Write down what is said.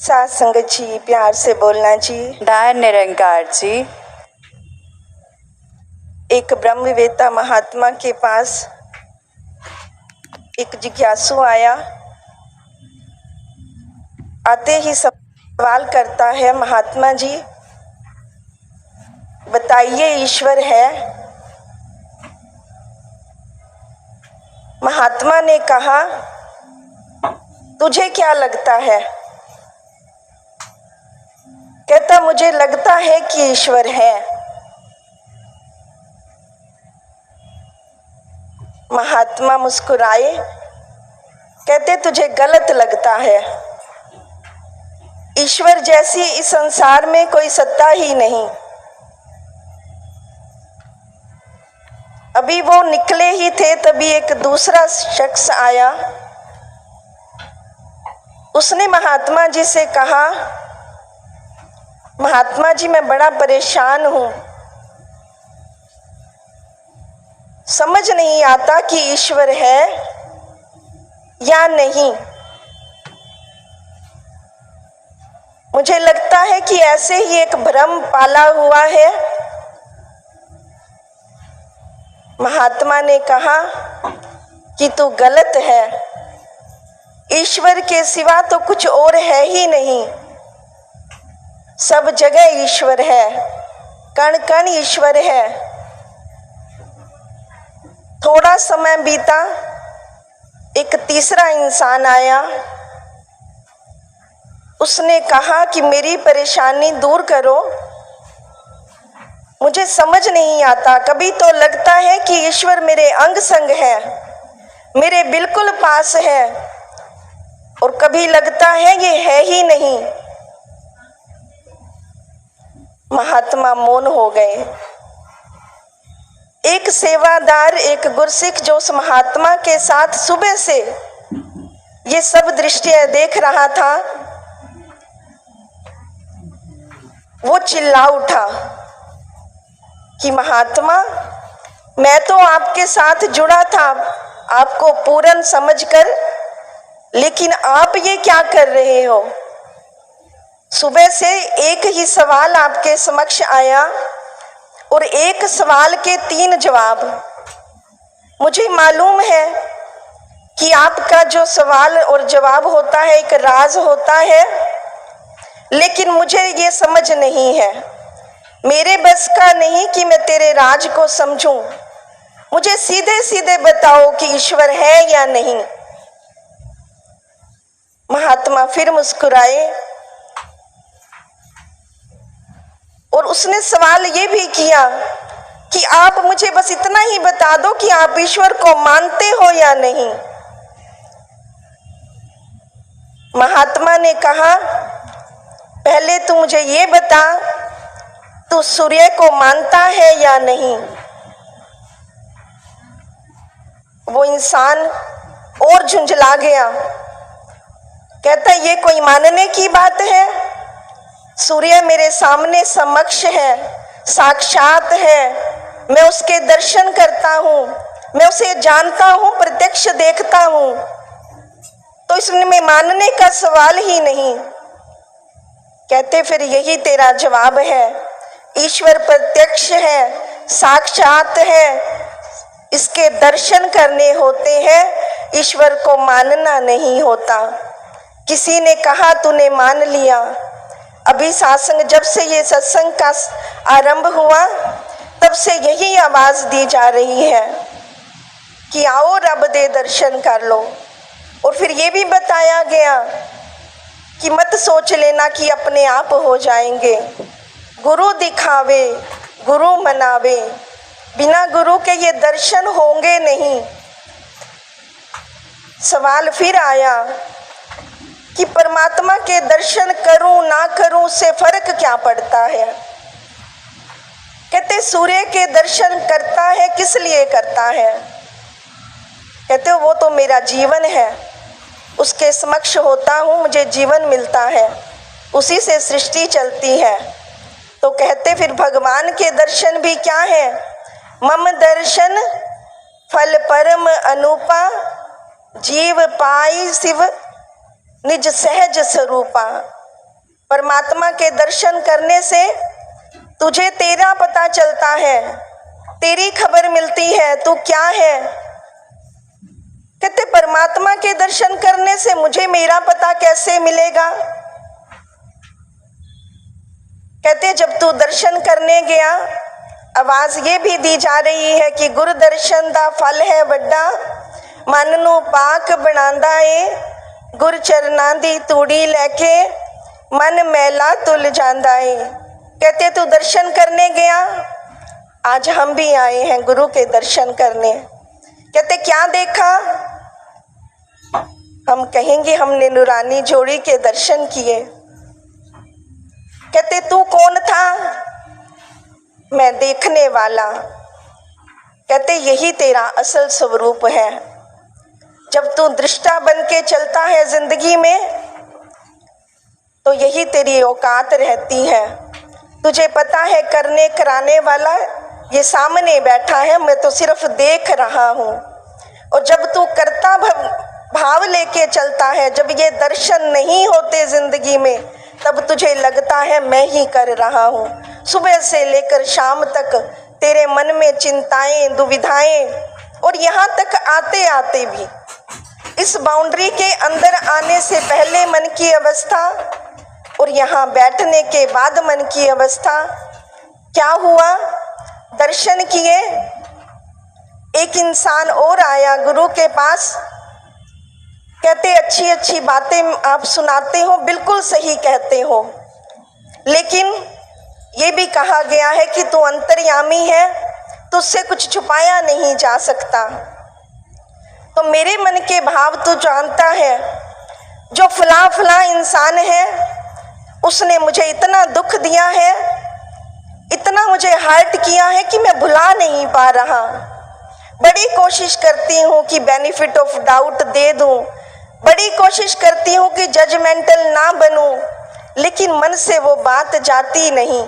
सात संगत जी, प्यार से बोलना जी। दार निरंकार जी। एक ब्रह्मवेत्ता महात्मा के पास एक जिज्ञासु आया। आते ही सवाल करता है, महात्मा जी बताइए ईश्वर है? महात्मा ने कहा, तुझे क्या लगता है? कहता, मुझे लगता है कि ईश्वर है। महात्मा मुस्कुराए, कहते तुझे गलत लगता है। ईश्वर जैसी इस संसार में कोई सत्ता ही नहीं। अभी वो निकले ही थे, तभी एक दूसरा शख्स आया। उसने महात्मा जी से कहा, महात्मा जी मैं बड़ा परेशान हूं, समझ नहीं आता कि ईश्वर है या नहीं। मुझे लगता है कि ऐसे ही एक भ्रम पाला हुआ है। महात्मा ने कहा कि तू गलत है। ईश्वर के सिवा तो कुछ और है ही नहीं। सब जगह ईश्वर है, कण कण ईश्वर है। थोड़ा समय बीता, एक तीसरा इंसान आया। उसने कहा कि मेरी परेशानी दूर करो, मुझे समझ नहीं आता। कभी तो लगता है कि ईश्वर मेरे अंग संग है, मेरे बिल्कुल पास है, और कभी लगता है ये है ही नहीं। महात्मा मौन हो गए। एक सेवादार, एक गुरसिख जो उस महात्मा के साथ सुबह से ये सब दृश्य देख रहा था, वो चिल्ला उठा कि महात्मा, मैं तो आपके साथ जुड़ा था आपको पूर्ण समझकर, लेकिन आप ये क्या कर रहे हो? सुबह से एक ही सवाल आपके समक्ष आया और एक सवाल के 3 जवाब। मुझे मालूम है कि आपका जो सवाल और जवाब होता है एक राज होता है, लेकिन मुझे ये समझ नहीं है। मेरे बस का नहीं कि मैं तेरे राज को समझूं। मुझे सीधे सीधे बताओ कि ईश्वर है या नहीं। महात्मा फिर मुस्कुराए और उसने सवाल ये भी किया कि आप मुझे बस इतना ही बता दो कि आप ईश्वर को मानते हो या नहीं। महात्मा ने कहा, पहले तू मुझे ये बता, तू सूर्य को मानता है या नहीं? वो इंसान और झुंझला गया। कहता, ये कोई मानने की बात है? सूर्य मेरे सामने समक्ष है, साक्षात है। मैं उसके दर्शन करता हूँ, मैं उसे जानता हूँ, प्रत्यक्ष देखता हूँ। तो इसमें मानने का सवाल ही नहीं। कहते, फिर यही तेरा जवाब है। ईश्वर प्रत्यक्ष है, साक्षात है, इसके दर्शन करने होते हैं, ईश्वर को मानना नहीं होता। किसी ने कहा तूने मान लिया। अभी सत्संग, जब से ये सत्संग का आरंभ हुआ, तब से यही आवाज दी जा रही है कि आओ रब दे दर्शन कर लो। और फिर ये भी बताया गया कि मत सोच लेना कि अपने आप हो जाएंगे। गुरु दिखावे, गुरु मनावे, बिना गुरु के ये दर्शन होंगे नहीं। सवाल फिर आया कि परमात्मा के दर्शन करूं ना करूं, उससे फर्क क्या पड़ता है? कहते, सूर्य के दर्शन करता है, किस लिए करता है? कहते, वो तो मेरा जीवन है, उसके समक्ष होता हूं, मुझे जीवन मिलता है, उसी से सृष्टि चलती है। तो कहते, फिर भगवान के दर्शन भी क्या है? मम दर्शन फल परम अनुपा, जीव पाई शिव निज सहज स्वरूपा। परमात्मा के दर्शन करने से तुझे तेरा पता चलता है, तेरी खबर मिलती है, तू क्या है। कहते परमात्मा के दर्शन करने से मुझे मेरा पता कैसे मिलेगा। कहते जब तू दर्शन करने गया, आवाज ये भी दी जा रही है कि गुरु दर्शन दा फल है बड़ा, मन नू पाक बनांदा ए, गुर चरनां दी तूड़ी लेके मन मैला तुल जांदा ए। कहते तू दर्शन करने गया, आज हम भी आए हैं गुरु के दर्शन करने। कहते क्या देखा, हम कहेंगे हमने नूरानी जोड़ी के दर्शन किए। कहते तू कौन था, मैं देखने वाला। कहते यही तेरा असल स्वरूप है। जब तू दृष्टा बन के चलता है जिंदगी में, तो यही तेरी औकात रहती है। तुझे पता है करने कराने वाला ये सामने बैठा है, मैं तो सिर्फ देख रहा हूँ। और जब तू करता भाव लेके चलता है, जब ये दर्शन नहीं होते जिंदगी में, तब तुझे लगता है मैं ही कर रहा हूँ। सुबह से लेकर शाम तक तेरे मन में चिंताएं, दुविधाएं, और यहाँ तक आते आते भी इस बाउंड्री के अंदर आने से पहले मन की अवस्था और यहाँ बैठने के बाद मन की अवस्था क्या हुआ। दर्शन किए, एक इंसान और आया गुरु के पास। कहते अच्छी अच्छी बातें आप सुनाते हो, बिल्कुल सही कहते हो, लेकिन ये भी कहा गया है कि तू अंतर्यामी है, तुझसे कुछ छुपाया नहीं जा सकता। तो मेरे मन के भाव तू जानता है। जो फला फला इंसान है, उसने मुझे इतना दुख दिया है, इतना मुझे हर्ट किया है कि मैं भुला नहीं पा रहा। बड़ी कोशिश करती हूँ कि बेनिफिट ऑफ डाउट दे दूँ, बड़ी कोशिश करती हूँ कि जजमेंटल ना बनूं, लेकिन मन से वो बात जाती नहीं।